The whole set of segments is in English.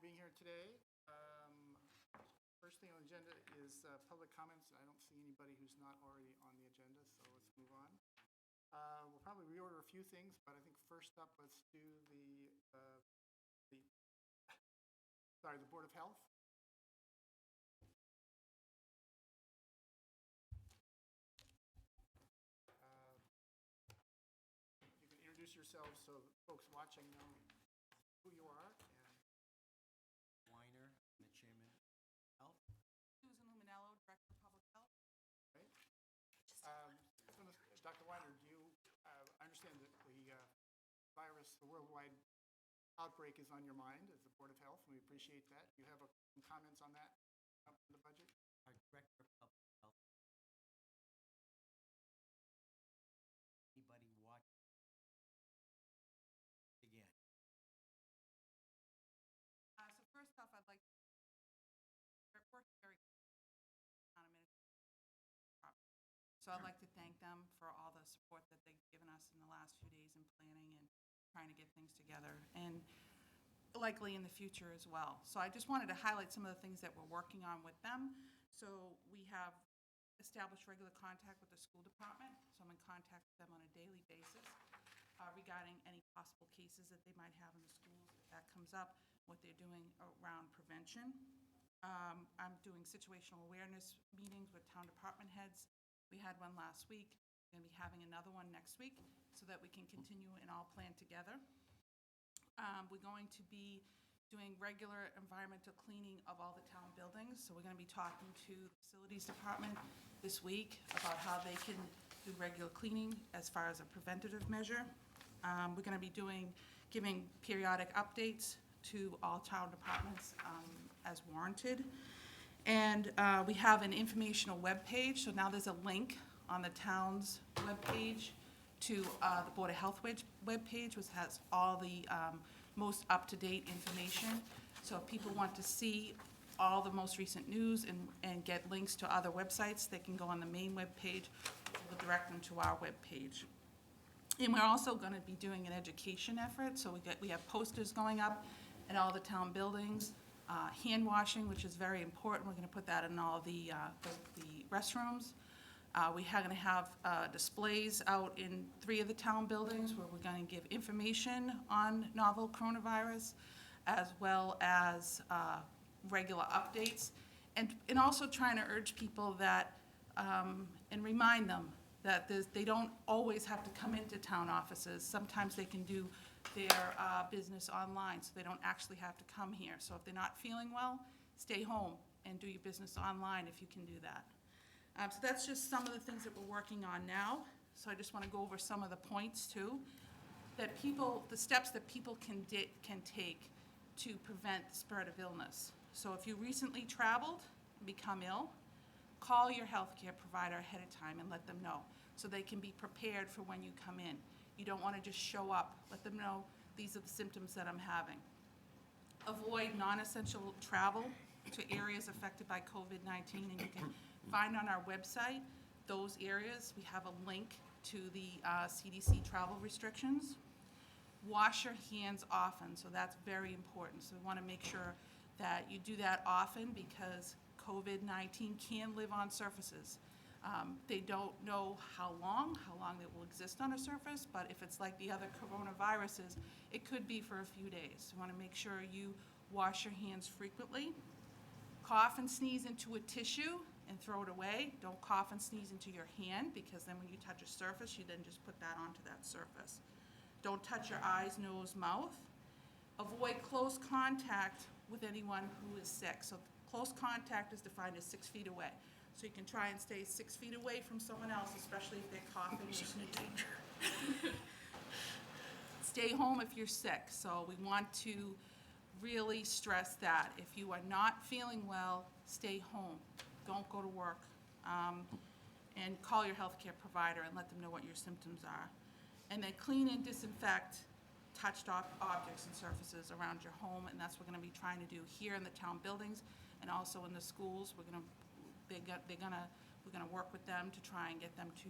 being here today. First thing on the agenda is public comments. I don't see anybody who's not already on the agenda, so let's move on. We'll probably reorder a few things, but I think first up, let's do the Board of Health. You can introduce yourselves so folks watching know who you are. Weiner, the chairman of Health. Susan Luminello, Director of Public Health. Right. Dr. Weiner, do you understand that the virus, the worldwide outbreak is on your mind as the Board of Health, and we appreciate that. Do you have some comments on that up in the budget? Our Director of Public Health. Anybody watching? Again. So first off, I'd like to work very So I'd like to thank them for all the support that they've given us in the last few days in planning and trying to get things together, and likely in the future as well. So I just wanted to highlight some of the things that we're working on with them. So we have established regular contact with the school department. So I'm in contact with them on a daily basis regarding any possible cases that they might have in the schools. If that comes up, what they're doing around prevention. I'm doing situational awareness meetings with town department heads. We had one last week. We're going to be having another one next week so that we can continue and all plan together. We're going to be doing regular environmental cleaning of all the town buildings. So we're going to be talking to the facilities department this week about how they can do regular cleaning as far as a preventative measure. We're going to be giving periodic updates to all town departments as warranted. And we have an informational webpage. So now there's a link on the town's webpage to the Board of Health webpage, which has all the most up-to-date information. So if people want to see all the most recent news and get links to other websites, they can go on the main webpage. We'll direct them to our webpage. And we're also going to be doing an education effort. So we have posters going up in all the town buildings. Hand washing, which is very important. We're going to put that in all the restrooms. We are going to have displays out in 3 of the town buildings where we're going to give information on novel coronavirus, as well as regular updates, and also trying to urge people that and remind them that they don't always have to come into town offices. Sometimes they can do their business online, so they don't actually have to come here. So if they're not feeling well, stay home and do your business online if you can do that. So that's just some of the things that we're working on now. So I just want to go over some of the points too, the steps that people can take to prevent the spread of illness. So if you recently traveled and become ill, call your healthcare provider ahead of time and let them know so they can be prepared for when you come in. You don't want to just show up. Let them know these are the symptoms that I'm having. Avoid non-essential travel to areas affected by COVID-19, and you can find on our website those areas. We have a link to the CDC travel restrictions. Wash your hands often, so that's very important. So we want to make sure that you do that often because COVID-19 can live on surfaces. They don't know how long it will exist on a surface, but if it's like the other coronaviruses, it could be for a few days. You want to make sure you wash your hands frequently. Cough and sneeze into a tissue and throw it away. Don't cough and sneeze into your hand because then when you touch a surface, you then just put that onto that surface. Don't touch your eyes, nose, mouth. Avoid close contact with anyone who is sick. So close contact is defined as 6 feet away. So you can try and stay 6 feet away from someone else, especially if they're coughing or sneezing. Stay home if you're sick. So we want to really stress that. If you are not feeling well, stay home. Don't go to work. And call your healthcare provider and let them know what your symptoms are. And then clean and disinfect touched objects and surfaces around your home, and that's what we're going to be trying to do here in the town buildings and also in the schools. We're going to work with them to try and get them to,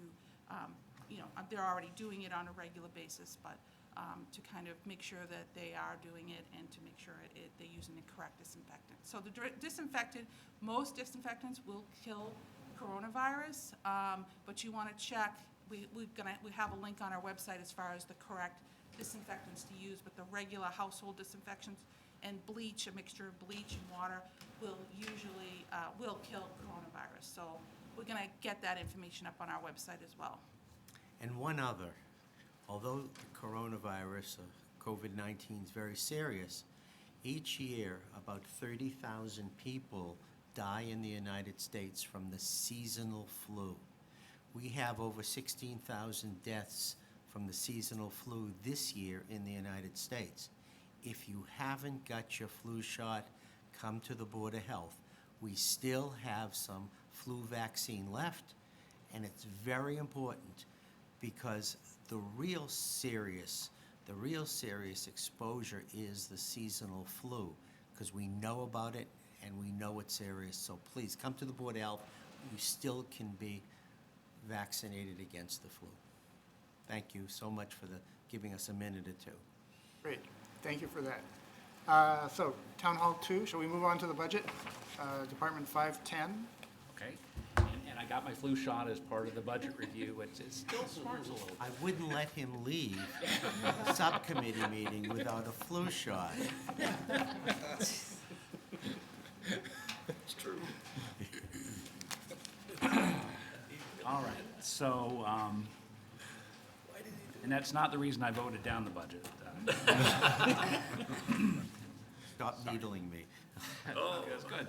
they're already doing it on a regular basis, but to kind of make sure that they are doing it and to make sure they're using the correct disinfectant. So the most disinfectants will kill coronavirus, but you want to check. We have a link on our website as far as the correct disinfectants to use, but the regular household disinfectants and bleach, a mixture of bleach and water, will usually will kill coronavirus. So we're going to get that information up on our website as well. And one other, although the coronavirus, COVID-19 is very serious, each year about 30,000 people die in the United States from the seasonal flu. We have over 16,000 deaths from the seasonal flu this year in the United States. If you haven't got your flu shot, come to the Board of Health. We still have some flu vaccine left, and it's very important because the real serious exposure is the seasonal flu, because we know about it and we know it's serious. So please come to the Board of Health. You still can be vaccinated against the flu. Thank you so much for giving us a minute or two. Great, thank you for that. So, Town Hall 2, shall we move on to the budget? Department 510. Okay, and I got my flu shot as part of the budget review. It still smarts a little bit. I wouldn't let him leave a subcommittee meeting without a flu shot. It's true. All right, so, and that's not the reason I voted down the budget. Stop needling me. That's good.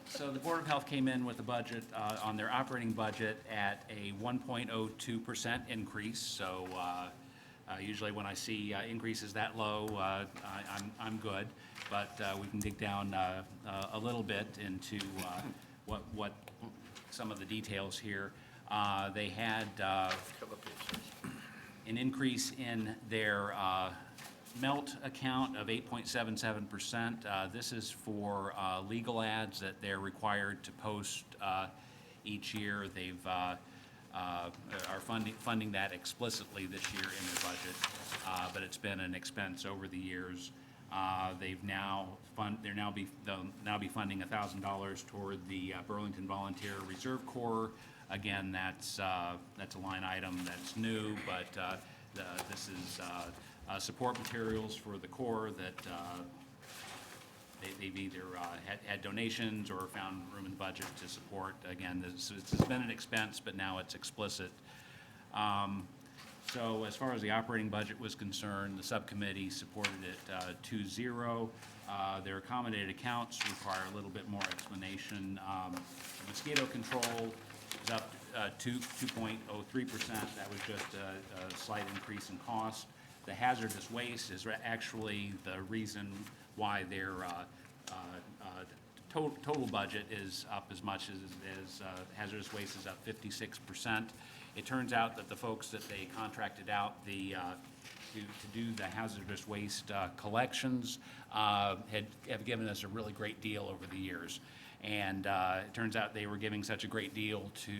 So the Board of Health came in with a budget, on their operating budget at a 1.02% increase. So usually when I see increases that low, I'm good. But we can dig down a little bit into what some of the details here. They had an increase in their melt account of 8.77%. This is for legal ads that they're required to post each year. They've are funding that explicitly this year in their budget, but it's been an expense over the years. They'll now be funding $1,000 toward the Burlington Volunteer Reserve Corps. Again, that's a line item that's new, but this is support materials for the Corps that they've either had donations or found room in the budget to support. Again, this has been an expense, but now it's explicit. So as far as the operating budget was concerned, the subcommittee supported it 2-0. Their accommodated accounts require a little bit more explanation. Mosquito control is up 2.03%. That was just a slight increase in cost. The hazardous waste is actually the reason why their total budget is up as much as hazardous waste is up 56%. It turns out that the folks that they contracted out to do the hazardous waste collections have given us a really great deal over the years. And it turns out they were giving such a great deal to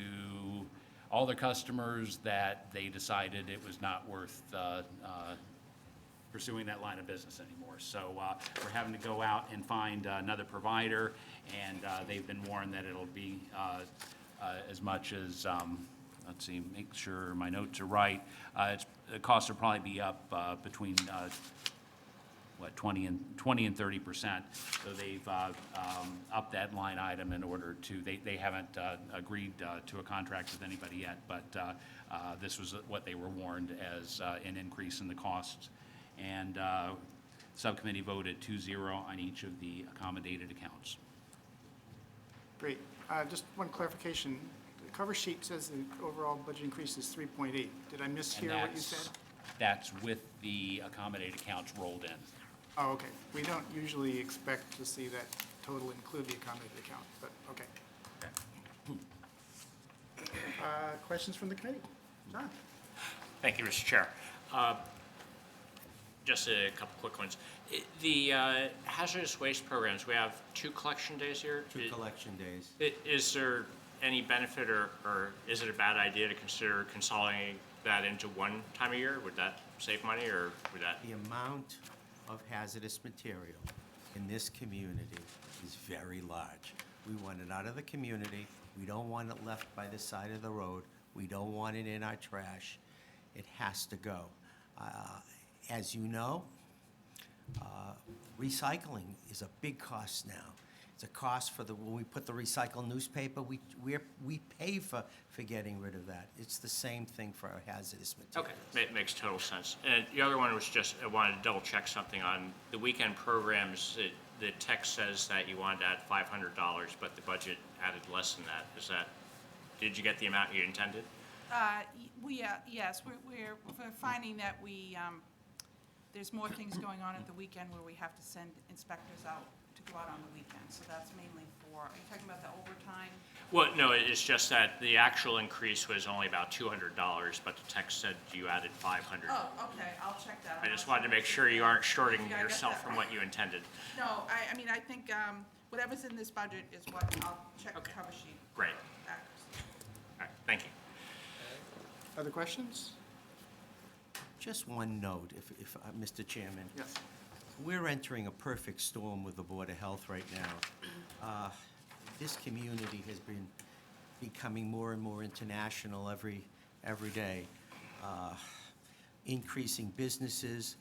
all their customers that they decided it was not worth pursuing that line of business anymore. So we're having to go out and find another provider, and they've been warned that it'll be as much as, let's see, make sure my notes are right. The costs will probably be up between 20 and 30%. So they've upped that line item in order to. They haven't agreed to a contract with anybody yet, but this was what they were warned as an increase in the costs. And subcommittee voted 2-0 on each of the accommodated accounts. Great. Just one clarification. The cover sheet says the overall budget increase is 3.8. Did I mishear what you said? That's with the accommodated accounts rolled in. Oh, okay. We don't usually expect to see that total include the accommodated account, but okay. Questions from the committee? John? Thank you, Mr. Chair. Just a couple quick ones. The hazardous waste programs, we have 2 collection days here. 2 collection days. Is there any benefit or is it a bad idea to consider consolidating that into one time a year? Would that save money or would that? The amount of hazardous material in this community is very large. We want it out of the community. We don't want it left by the side of the road. We don't want it in our trash. It has to go. As you know, recycling is a big cost now. It's a cost for when we put the recycled newspaper, we pay for getting rid of that. It's the same thing for our hazardous materials. Okay, it makes total sense. And the other one was just, I wanted to double check something on the weekend programs. The text says that you wanted to add $500, but the budget added less than that. Did you get the amount you intended? Yes, we're finding that there's more things going on at the weekend where we have to send inspectors out to go out on the weekend. So that's mainly are you talking about the overtime? Well, no, it's just that the actual increase was only about $200, but the text said you added $500. Oh, okay, I'll check that. I just wanted to make sure you aren't shorting Yeah, I got yourself that. from what you intended. No, I mean, I think whatever's in this budget is what I'll check the Okay. cover sheet. Great. Accuracy. All right, thank you. Other questions? Just one note, if Mr. Chairman. Yes. We're entering a perfect storm with the Board of Health right now. This community has been becoming more and more international every day. Increasing businesses.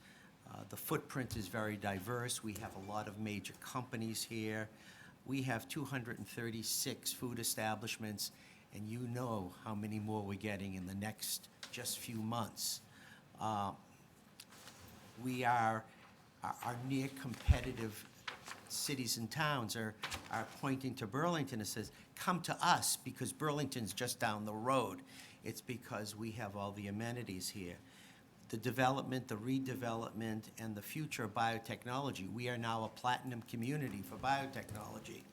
The footprint is very diverse. We have a lot of major companies here. We have 236 food establishments, and you know how many more we're getting in the next just few months. Our near competitive cities and towns are pointing to Burlington and says, come to us because Burlington's just down the road. It's because we have all the amenities here. The development, the redevelopment, and the future of biotechnology. We are now a platinum community for biotechnology.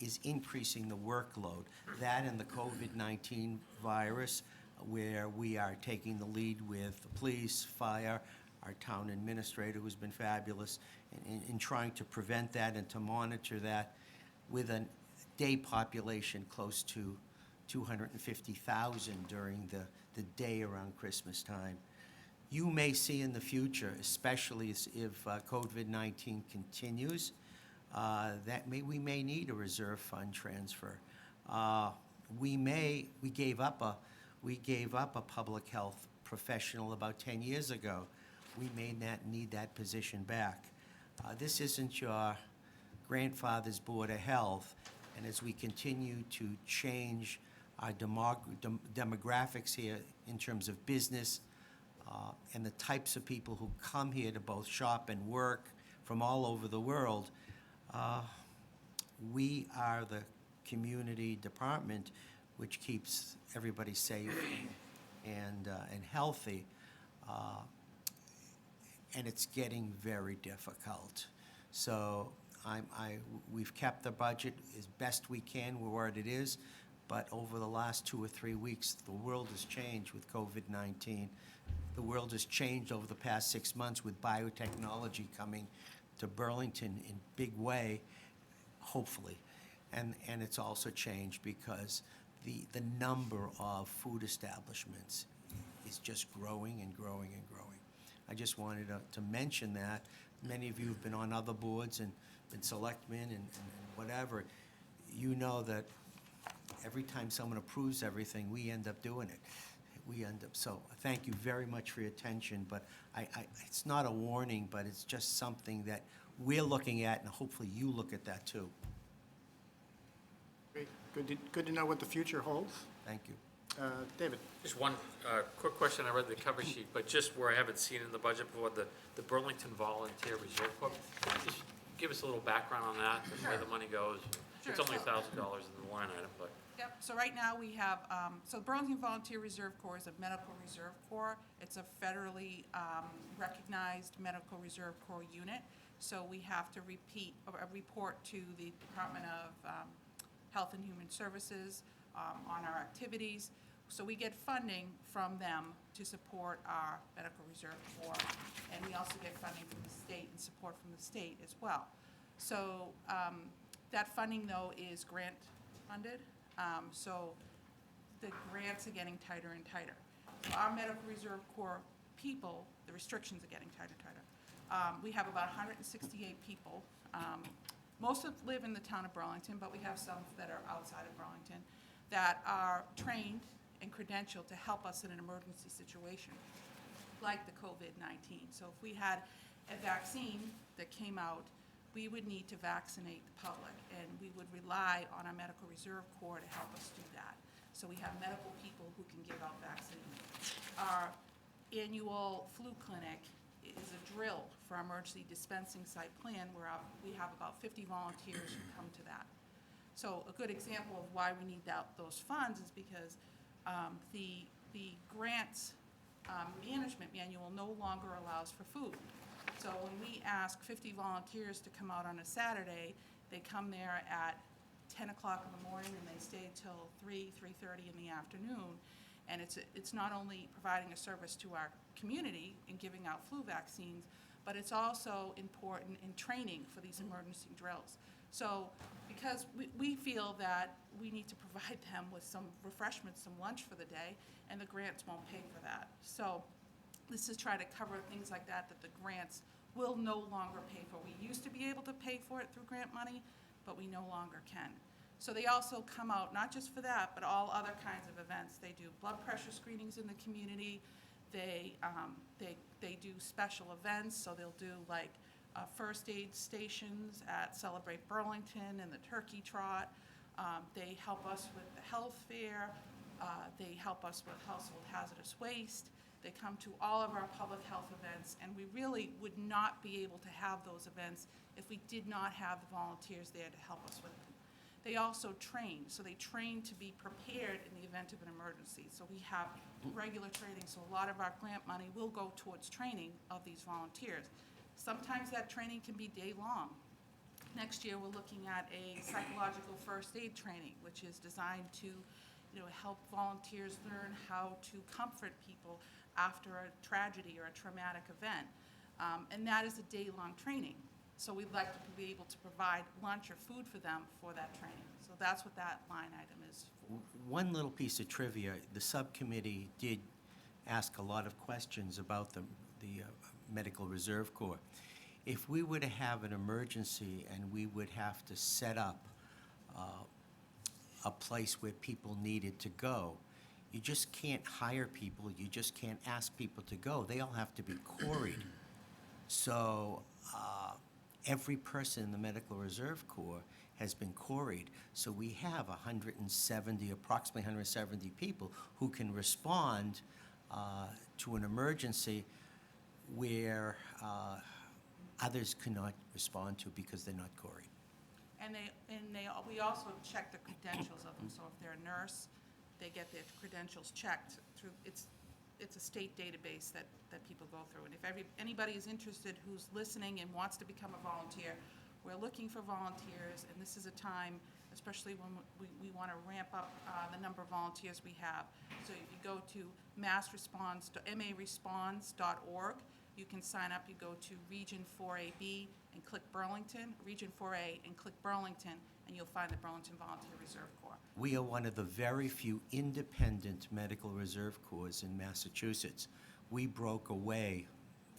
Is increasing the workload. That and the COVID-19 virus, where we are taking the lead with the police, fire, our town administrator, who's been fabulous, in trying to prevent that and to monitor that with a day population close to 250,000 during the day around Christmas time. You may see in the future, especially if COVID-19 continues, that we may need a reserve fund transfer. We gave up a public health professional about 10 years ago. We may not need that position back. This isn't your grandfather's Board of Health, and as we continue to change our demographics here in terms of business and the types of people who come here to both shop and work from all over the world, we are the community department which keeps everybody safe and healthy. And it's getting very difficult. So we've kept the budget as best we can where it is, but over the last 2 or 3 weeks, the world has changed with COVID-19. The world has changed over the past 6 months with biotechnology coming to Burlington in big way, hopefully. And it's also changed because the number of food establishments is just growing and growing and growing. I just wanted to mention that. Many of you have been on other boards and been selectmen and whatever. You know that every time someone approves everything, we end up doing it. So thank you very much for your attention, but it's not a warning, but it's just something that we're looking at, and hopefully you look at that too. Great. Good to know what the future holds. Thank you. David? Just one quick question. I read the cover sheet, but just where I haven't seen in the budget before, the Burlington Volunteer Reserve Corps. Just give us a little background on that, and where the money goes. Sure, It's only so- $1,000 in the line item, but. Yep, so right now we have, so Burlington Volunteer Reserve Corps is a medical reserve corps. It's a federally recognized medical reserve corps unit. So we have to report to the Department of Health and Human Services on our activities. So we get funding from them to support our medical reserve corps. And we also get funding from the state and support from the state as well. So that funding, though, is grant funded. So the grants are getting tighter and tighter. So our medical reserve corps people the restrictions are getting tighter and tighter. We have about 168 people. Most of live in the town of Burlington, but we have some that are outside of Burlington that are trained and credentialed to help us in an emergency situation, like the COVID-19. So if we had a vaccine that came out, we would need to vaccinate the public, and we would rely on our Medical Reserve Corps to help us do that. So we have medical people who can give out vaccines. Our annual flu clinic is a drill for our emergency dispensing site plan where we have about 50 volunteers who come to that. So a good example of why we need those funds is because the grants management manual no longer allows for food. So when we ask 50 volunteers to come out on a Saturday, they come there at 10 o'clock in the morning and they stay till 3:30 in the afternoon. And it's not only providing a service to our community in giving out flu vaccines, but it's also important in training for these emergency drills. So because we feel that we need to provide them with some refreshments, some lunch for the day, and the grants won't pay for that. So this is try to cover things like that the grants will no longer pay for. We used to be able to pay for it through grant money, but we no longer can. So they also come out, not just for that, but all other kinds of events. They do blood pressure screenings in the community. They do special events, so they'll do like first aid stations at Celebrate Burlington and the Turkey Trot. They help us with the health fair. They help us with household hazardous waste. They come to all of our public health events, and we really would not be able to have those events if we did not have the volunteers there to help us with them. They also train, so they train to be prepared in the event of an emergency. So we have regular training, so a lot of our grant money will go towards training of these volunteers. Sometimes that training can be day-long. Next year, we're looking at a psychological first aid training, which is designed to help volunteers learn how to comfort people after a tragedy or a traumatic event. And that is a day-long training. So we'd like to be able to provide lunch or food for them for that training. So that's what that line item is for. One little piece of trivia, the subcommittee did ask a lot of questions about the Medical Reserve Corps. If we were to have an emergency and we would have to set up a place where people needed to go, you just can't hire people, you just can't ask people to go. They all have to be quarried. So every person in the Medical Reserve Corps has been quarried. So we have approximately 170 people who can respond to an emergency where others cannot respond to because they're not quarried. And we also check the credentials of them. So if they're a nurse, they get their credentials checked through, it's a state database that people go through. And if anybody is interested who's listening and wants to become a volunteer, we're looking for volunteers, and this is a time, especially when we want to ramp up the number of volunteers we have. So if you go to maresponse.org, you can sign up. You go to Region 4AB and click Burlington, Region 4A and click Burlington, and you'll find the Burlington Volunteer Reserve Corps. We are one of the very few independent Medical Reserve Corps in Massachusetts. We broke away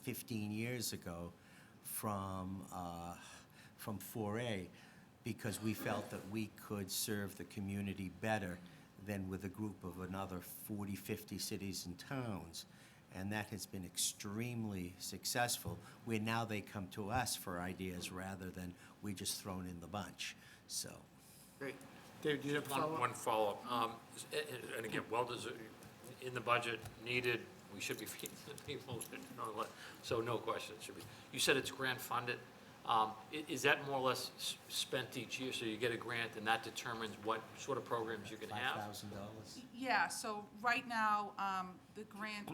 15 years ago from 4A because we felt that we could serve the community better than with a group of another 40, 50 cities and towns. And that has been extremely successful, where now they come to us for ideas rather than we just thrown in the bunch. So, Great. David, you have one follow-up. And again, in the budget, needed, we should be feeding the people, so no question, should be. You said it's grant funded. Is that more or less spent each year? So you get a grant and that determines what sort of programs you can have? $5,000. Yeah, so right now, the grant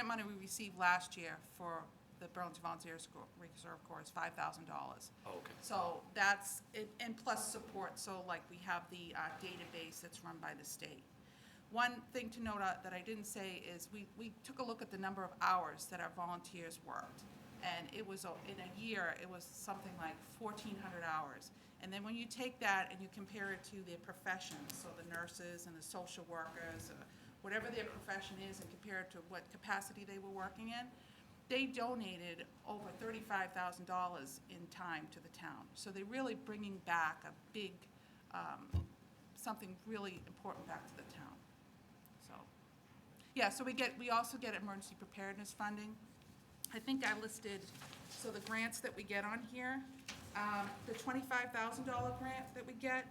money we received last year for the Burlington Volunteer Reserve Corps is $5,000. Oh, okay. So that's, and plus support, so like we have the database that's run by the state. One thing to note that I didn't say is we took a look at the number of hours that our volunteers worked. And it was, in a year, it was something like 1,400 hours. And then when you take that and you compare it to their professions, so the nurses and the social workers, whatever their profession is, and compare it to what capacity they were working in, they donated over $35,000 in time to the town. So they're really bringing back a big, something really important back to the town. So, yeah, so we also get emergency preparedness funding. I think I listed, so the grants that we get on here, the $25,000 grant that we get,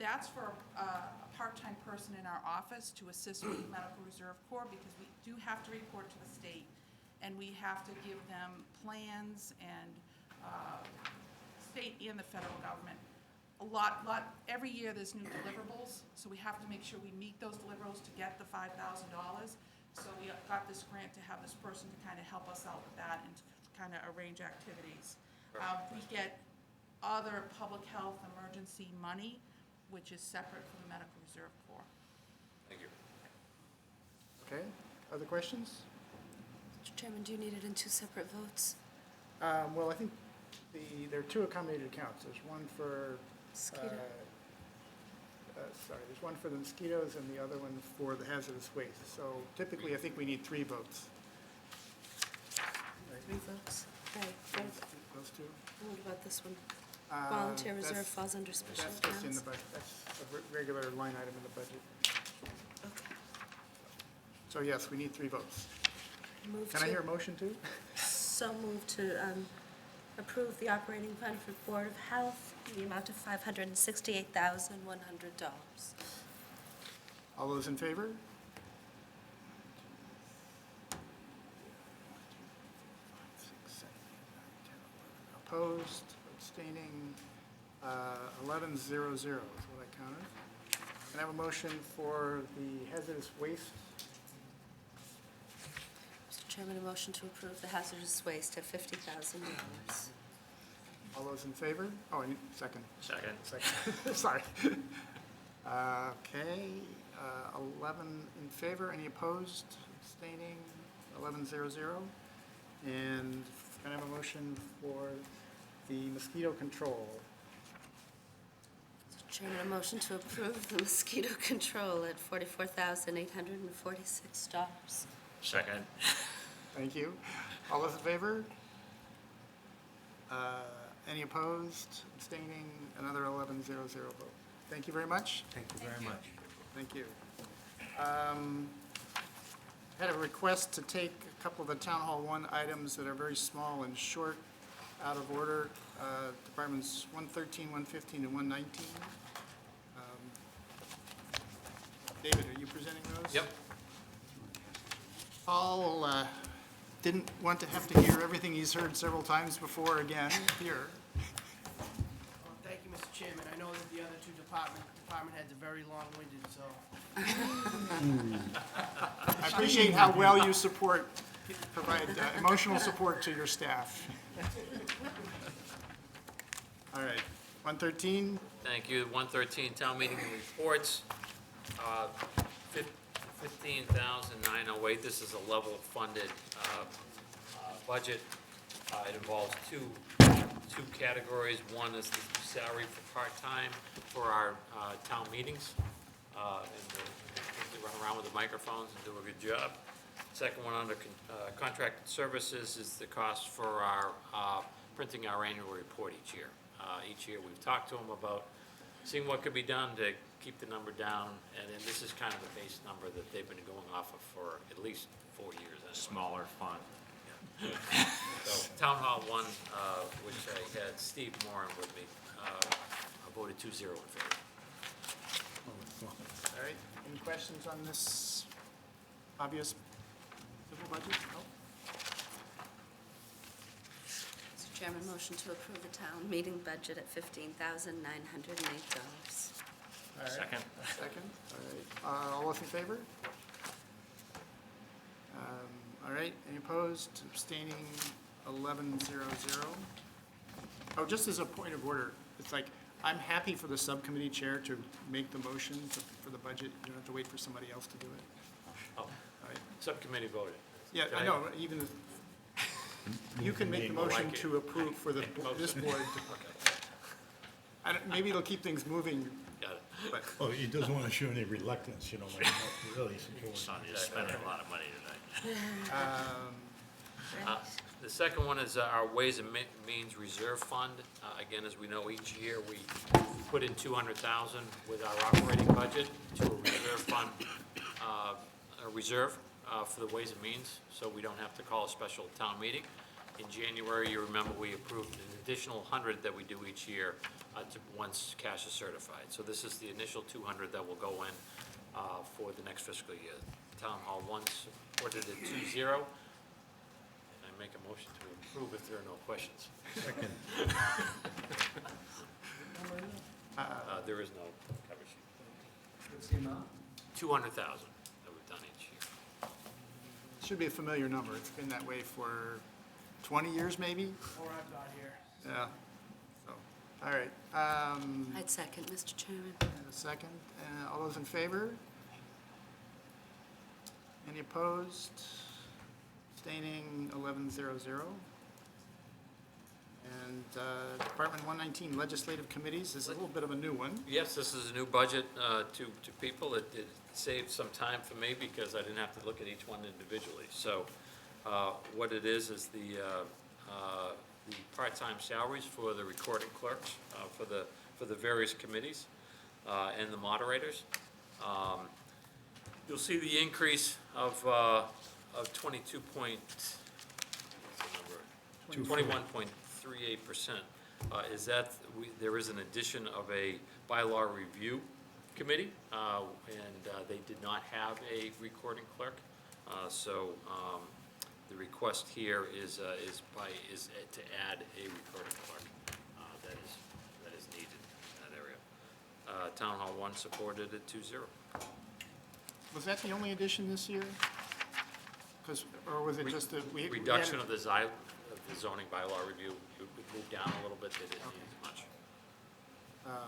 that's for a part-time person in our office to assist with the Medical Reserve Corps, because we do have to report to the state, and we have to give them plans and state and the federal government. Every year there's new deliverables, so we have to make sure we meet those deliverables to get the $5,000. So we got this grant to have this person to kind of help us out with that and to kind of arrange activities. We get other public health emergency money, which is separate from the Medical Reserve Corps. Thank you. Okay, other questions? Mr. Chairman, do you need it in two separate votes? Well, I think there are two accommodated accounts. There's one for, Mosquito. there's one for the mosquitoes and the other one for the hazardous waste. So typically, I think we need 3 votes. Three votes? Right. Those two? And what about this one? Uh, Volunteer that's- reserve falls under special That's just in the accounts? budget. That's a regular line item in the budget. Okay. So yes, we need 3 votes. Move Can I to- hear a motion too? So move to approve the operating fund for Board of Health in the amount of $568,100. All those in favor? Opposed, abstaining, 11-0-0 is what I counted. Can I have a motion for the hazardous waste? Mr. Chairman, a motion to approve the hazardous waste at $50,000. All those in favor? Oh, I need, second. Second. Second, sorry. Okay, 11 in favor, any opposed, abstaining, 11-0-0. And can I have a motion for the mosquito control? Mr. Chairman, a motion to approve the mosquito control at $44,846. Second. Thank you. All those in favor? Any opposed, abstaining, another 11-0-0 vote. Thank you very much. Thank you very much. Thank you. Had a request to take a couple of the Town Hall 1 items that are very small and short, out of order. Departments 113, 115, and 119. David, are you presenting those? Yep. Paul didn't want to have to hear everything he's heard several times before again here. Well, thank you, Mr. Chairman. I know that the other two department heads are very long-winded, so I appreciate how well you provide emotional support to your staff. All right, 113, Thank you. 113, town meeting reports, 15,908. This is a level funded budget. It involves two categories. One is the salary for part-time for our town meetings. And they run around with the microphones and do a good job. Second one under contracted services is the cost for our printing our annual report each year. Each year, we've talked to them about seeing what could be done to keep the number down, and then this is kind of the base number that they've been going off of for at least 4 years. Anyway. Smaller font. So, Town Hall 1, which I had Steve Moran with me, I voted 2-0 in favor. all right, any questions on this obvious civil budget? No? Mr. Chairman, motion to approve the town meeting budget at $15,908. All right. Second. Second, all right. All those in favor? All right, any opposed, abstaining, 11-0-0. Oh, just as a point of order, it's like, I'm happy for the subcommittee chair to make the motion for the budget. You don't have to wait for somebody else to do it. Oh, All right. subcommittee voted. Yeah, I know, even, if- you can make the motion to approve for this board. Maybe it'll keep things moving, Got it. but, Well, he doesn't want to show any reluctance, like, really. Sonny is spending a lot of money tonight. The second one is our Ways and Means Reserve Fund. Again, as we know, each year we put in $200,000 with our operating budget to a reserve fund, a reserve for the Ways and Means, so we don't have to call a special town meeting. In January, you remember, we approved an additional 100 that we do each year once cash is certified. So this is the initial 200 that will go in for the next fiscal year. Town Hall 1 supported it 2-0. I make a motion to approve if there are no questions. Second. There is no cover sheet. What's the amount? 200,000 that we've done each year. Should be a familiar number. It's been that way for 20 years, maybe? Or I've got here. Yeah. So, all right. I'd second, Mr. Chairman. And a second. All those in favor? Any opposed? Abstaining, 11-0-0. And Department 119 Legislative Committees is a little bit of a new one. Yes, this is a new budget to people. It saved some time for me because I didn't have to look at each one individually. So what it is the part-time salaries for the recording clerks, for the various committees and the moderators. You'll see the increase of 21.38%. Is that there is an addition of a bylaw review committee, and they did not have a recording clerk. So the request here is to add a recording clerk that is needed in that area. Town Hall 1 supported it 2-0. Was that the only addition this year? Or was it just a... Reduction of the zoning bylaw review, we moved down a little bit, they didn't need as much.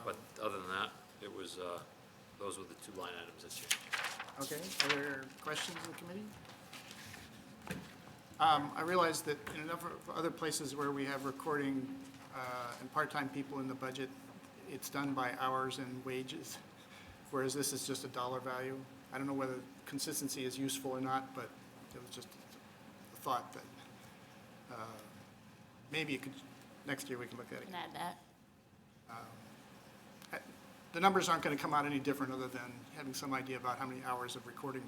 But other than that, it was, those were the two line items that changed. Okay, are there questions in the committee? I realize that in a number of other places where we have recording and part-time people in the budget, it's done by hours and wages, whereas this is just a dollar value. I don't know whether consistency is useful or not, but it was just a thought that maybe it could, next year we can look at it. Can add that. The numbers aren't going to come out any different other than having some idea about how many hours of recording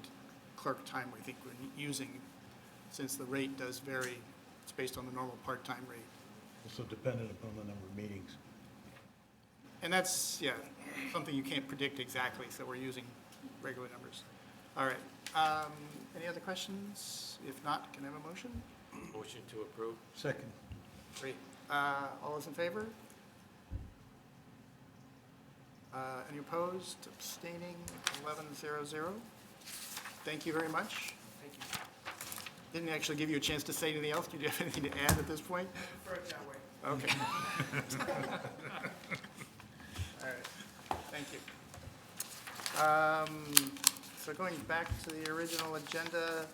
clerk time we think we're using, since the rate does vary. It's based on the normal part-time rate. Also dependent upon the number of meetings. And that's, yeah, something you can't predict exactly, so we're using regular numbers. All right. Any other questions? If not, can I have a motion? Motion to approve. Second. Great. All those in favor? Any opposed? Abstaining? 11-0-0. Thank you very much. Thank you. Didn't actually give you a chance to say anything else. Do you have anything to add at this point? I prefer it that way. Okay. All right. Thank you. So going back to the original agenda,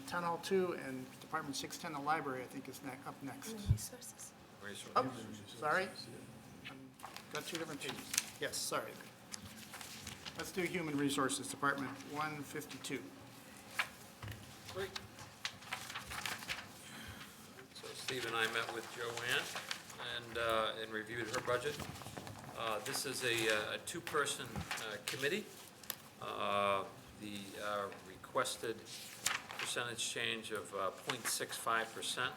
Town Hall 2 and Department 610, the library, I think is up next. Human resources. Oh, sorry. Got two different pages. Yes, sorry. Let's do Human Resources, Department 152. Great. So Steve and I met with Joanne and reviewed her budget. This is a two-person committee. The requested percentage change of 0.65%.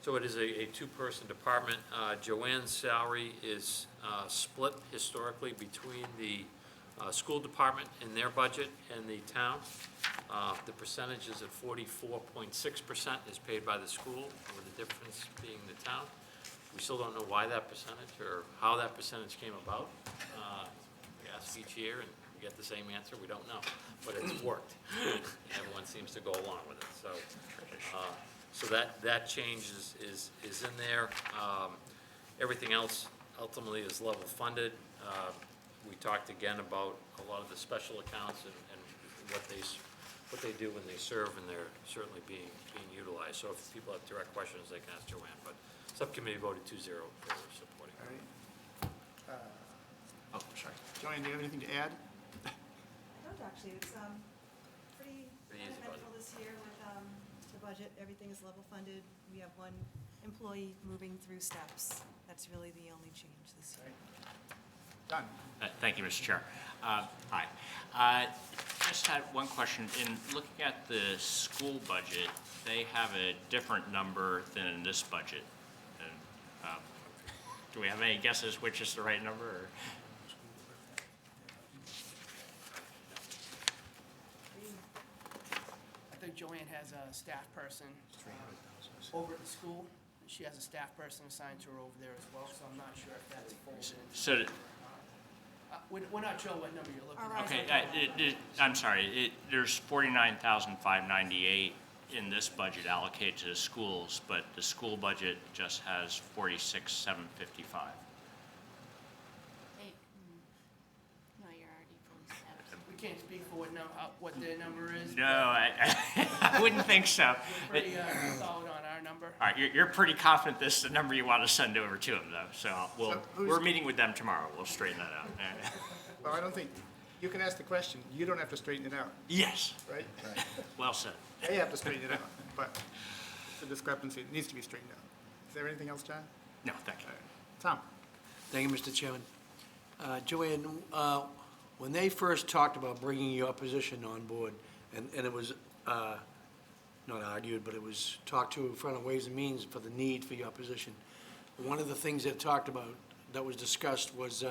So it is a two-person department. Joanne's salary is split historically between the school department and their budget and the town. The percentage is at 44.6% is paid by the school, with the difference being the town. We still don't know why that percentage or how that percentage came about. We ask each year and we get the same answer, we don't know, but it's worked. Everyone seems to go along with it, so that change is in there. Everything else ultimately is level funded. We talked again about a lot of the special accounts and what they do when they serve, and they're certainly being utilized. So if people have direct questions, they can ask Joanne, but subcommittee voted 2-0 for supporting. All right. Sorry. Joanne, do you have anything to add? I don't actually, it's pretty Pretty easy fundamental budget. budget, everything is level funded. We have one employee moving through steps. That's really the only change this year. Done. Thank you, Mr. Chair. Hi. Just had one question. In looking at the school budget, they have a different number than in this budget. And, do we have any guesses which is the right number? Or? I think Joanne has a staff person over at the school. She has a staff person assigned to her over there as well, so I'm not sure if that's folded into. So, We're not sure what number you're looking All at. right. okay, I'm sorry, there's 49,598 in this budget allocated to the schools, but the school budget just has 46,755. No, you're already fully staffed. We can't speak for what their number is. No, I wouldn't think so. We're pretty solid on our number. All right, you're pretty confident this is the number you want to send over to them, though, so we're meeting with them tomorrow, we'll straighten that out. Well, I don't think, you can ask the question, you don't have to straighten it out, Yes, right? well said. They have to straighten it out, but the discrepancy needs to be straightened out. Is there anything else, John? No, thank you. Tom? Thank you, Mr. Chairman. Joanne, when they first talked about bringing your position on board, and it was not argued, but it was talked to in front of Ways and Means for the need for your position, one of the things they talked about, that was discussed, was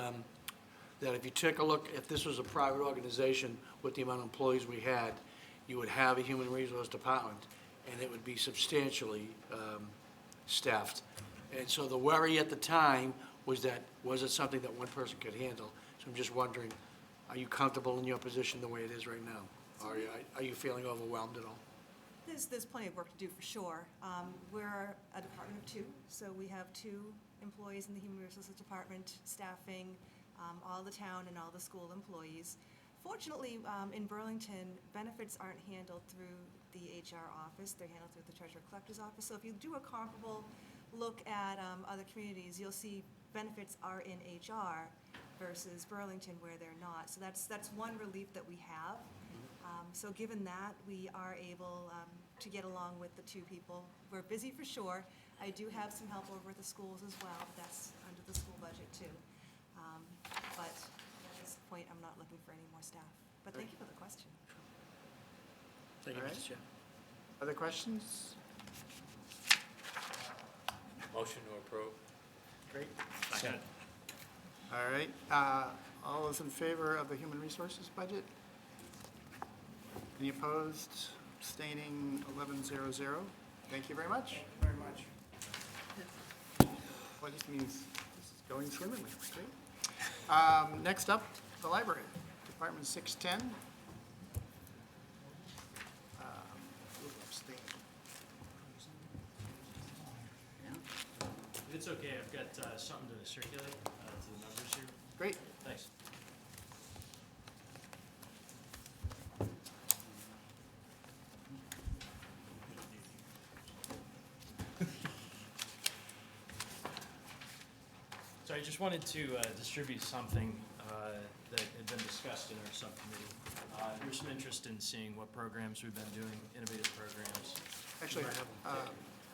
that if you take a look, if this was a private organization with the amount of employees we had, you would have a human resource department, and it would be substantially staffed. And so the worry at the time was it something that one person could handle? So I'm just wondering, are you comfortable in your position the way it is right now? Or are you feeling overwhelmed at all? There's plenty of work to do for sure. We're a department of two, so we have 2 employees in the Human Resources Department staffing all the town and all the school employees. Fortunately, in Burlington, benefits aren't handled through the HR office, they're handled through the treasurer collector's office. So if you do a comparable look at other communities, you'll see benefits are in HR versus Burlington where they're not. So that's one relief that we have. So given that, we are able to get along with the 2 people. We're busy for sure. I do have some help over at the schools as well, but that's under the school budget too. But at this point, I'm not looking for any more staff. But thank you for the question. Thank you, All right. Mr. Chair. Other questions? Motion to approve. Great. Second. All right, all those in favor of the human resources budget? Any opposed, abstaining, 1100? Thank you very much. Thank you very much. Well, this means this is going swimmingly. Great. Next up, the library, Department 610. Abstain. If it's okay, I've got something to circulate to the members here. Great. Thanks. So I just wanted to distribute something that had been discussed in our subcommittee. There's some interest in seeing what programs we've been doing, innovative programs. Actually,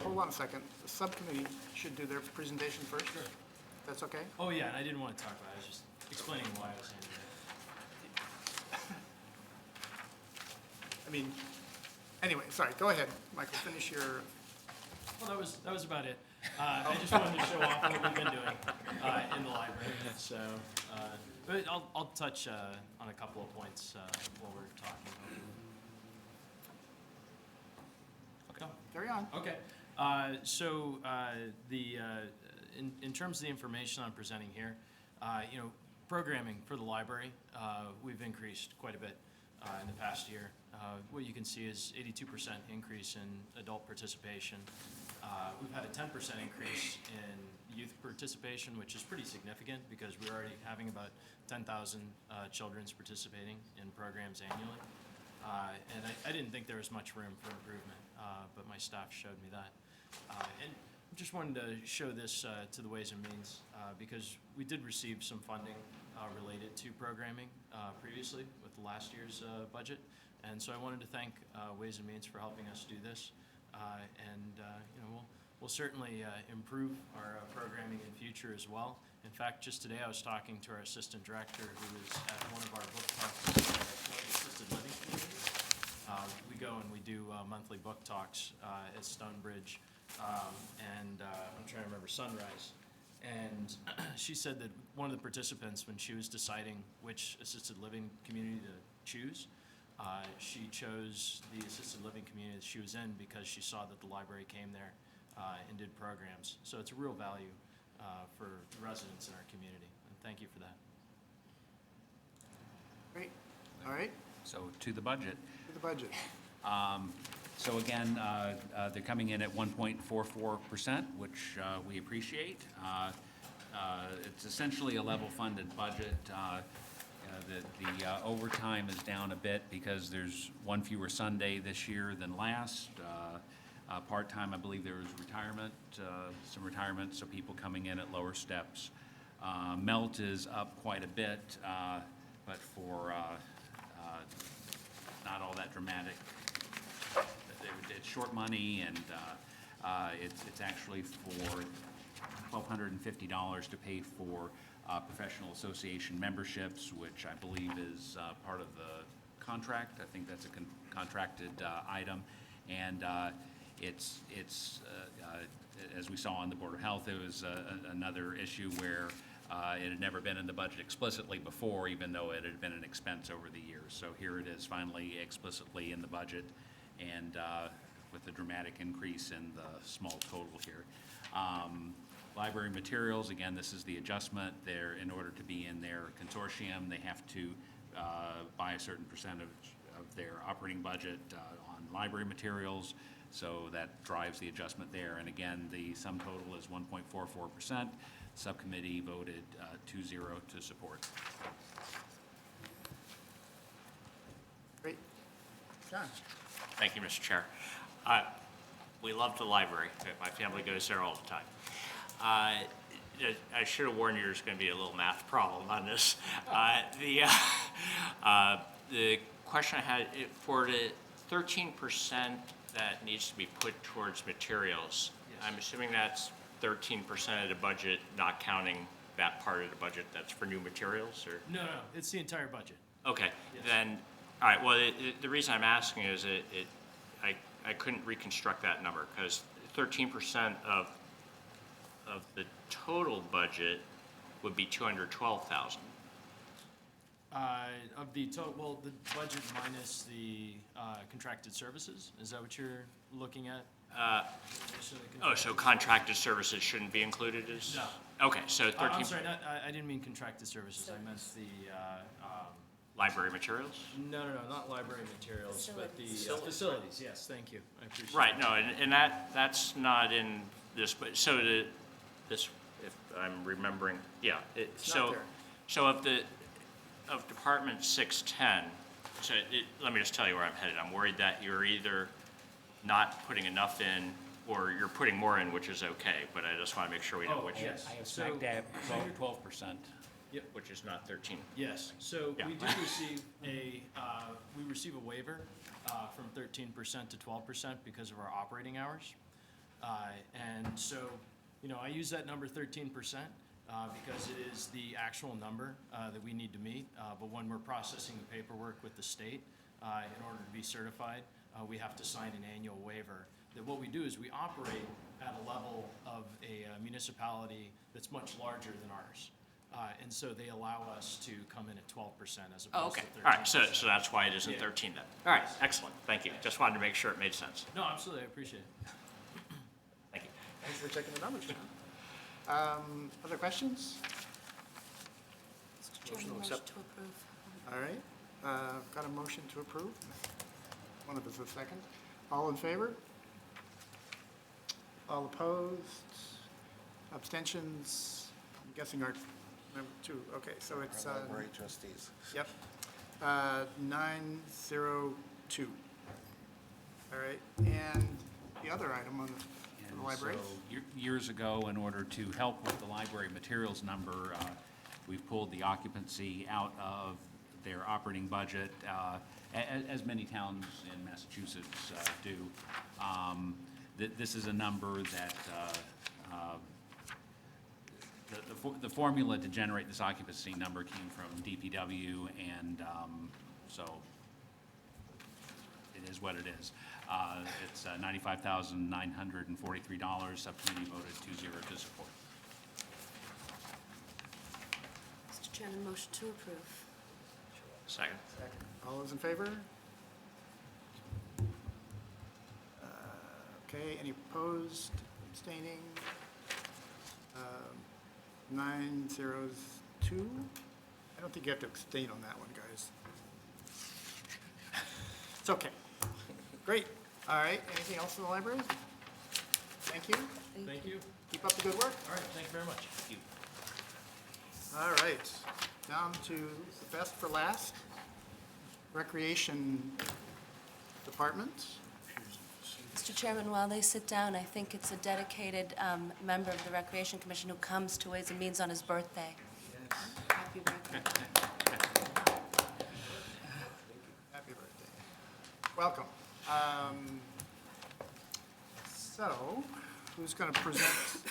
hold on a second. The subcommittee should do their presentation first. Sure. That's okay? Oh, yeah, and I didn't want to talk about it, I was just explaining why I was handing it. I mean, anyway, sorry, go ahead, Michael, finish your, Well, that was about it. I just wanted to show off what we've been doing in the library, so, but I'll touch on a couple of points while we're talking. Okay. carry on. Okay. So in terms of the information I'm presenting here, programming for the library, we've increased quite a bit in the past year. What you can see is 82% increase in adult participation. We've had a 10% increase in youth participation, which is pretty significant because we're already having about 10,000 children's participating in programs annually. And I didn't think there was much room for improvement, but my staff showed me that. And just wanted to show this to the Ways and Means because we did receive some funding related to programming previously with the last year's budget. And so I wanted to thank Ways and Means for helping us do this. We'll certainly improve our programming in future as well. In fact, just today I was talking to our assistant director who was at one of our book talks at one of the assisted living communities. We go and we do monthly book talks at Stonebridge and I'm trying to remember, Sunrise. And she said that one of the participants, when she was deciding which assisted living community to choose, she chose the assisted living community that she was in because she saw that the library came there and did programs. So it's a real value for the residents in our community, and thank you for that. Great, all right, So to the budget. to the budget. So again, they're coming in at 1.44%, which we appreciate. It's essentially a level-funded budget. The overtime is down a bit because there's one fewer Sunday this year than last. Part-time, I believe there was retirement, some retirement, so people coming in at lower steps. Melt is up quite a bit, but for not all that dramatic. It's short money, and it's actually for $1,250 to pay for professional association memberships, which I believe is part of the contract. I think that's a contracted item, and it's as we saw on the Board of Health, it was another issue where it had never been in the budget explicitly before, even though it had been an expense over the years. So here it is finally explicitly in the budget, and with a dramatic increase in the small total here. Library materials, again, this is the adjustment. They're, in order to be in their consortium, they have to buy a certain percentage of their operating budget on library materials, so that drives the adjustment there. And again, the sum total is 1.44%. Subcommittee voted 2-0 to support. Great. John? Thank you, Mr. Chair. We love the library. My family goes there all the time. I should have warned you there's going to be a little math problem on this. The question I had, for the 13% that needs to be put towards materials, I'm assuming that's 13% of the budget, not counting that part of the budget that's for new materials, or? No, it's the entire budget. Okay, Yes. then, all right, well, the reason I'm asking is I couldn't reconstruct that number, because 13% of the total budget would be 212,000. Of the total, well, the budget minus the contracted services, is that what you're looking at? Oh, so contracted services shouldn't be included as? No. Okay, so 13. I'm sorry, I didn't mean contracted services, I meant the, Library materials? no, not library materials, but the facilities, yes, thank you, I appreciate it. Right, no, and that's not in this, but, so this, if I'm remembering, yeah. not there. So of Department 610, let me just tell you where I'm headed. I'm worried that you're either not putting enough in, or you're putting more in, which is okay, but I just want to make sure we know which. yes. I have So- smack dab 12%. Yep. Which is not 13. Yes, so Yeah. we do receive a waiver from 13% to 12% because of our operating hours. And so, I use that number 13% because it is the actual number that we need to meet. But when we're processing the paperwork with the state, in order to be certified, we have to sign an annual waiver. That what we do is we operate at a level of a municipality that's much larger than ours. And so they allow us to come in at 12% as Oh, opposed to okay. 13%. All right, so that's why it isn't Yeah. 13 then. All right, excellent, thank you. Just wanted to make sure it made sense. No, absolutely, I appreciate it. Thank you. Thanks for checking the numbers, John. Other questions? Chairman, motion to approve. All right, got a motion to approve. One of us a second. All in favor? All opposed? Abstentions? I'm guessing our number two. Okay, so it's, Library trustees. yep, 902. All right, and the other item on the And library? so, years ago, in order to help with the library materials number, we've pulled the occupancy out of their operating budget, as many towns in Massachusetts do. This is a number that, the formula to generate this occupancy number came from DPW, and so it is what it is. It's $95,943. Subcommittee voted 2-0 to support. Mr. Chairman, motion to approve. Second. All those in favor? Okay, any opposed, abstaining? 902? I don't think you have to abstain on that one, guys. It's okay. Great. All right, anything else in the library? Thank you. Thank you. Keep up the good work. All right, thank you very much. Thank you. All right, down to the best for last, Recreation Department. Mr. Chairman, while they sit down, I think it's a dedicated member of the Recreation Commission who comes to Ways and Means on his birthday. Yes. Happy birthday. Happy birthday. Welcome. So, who's going to present?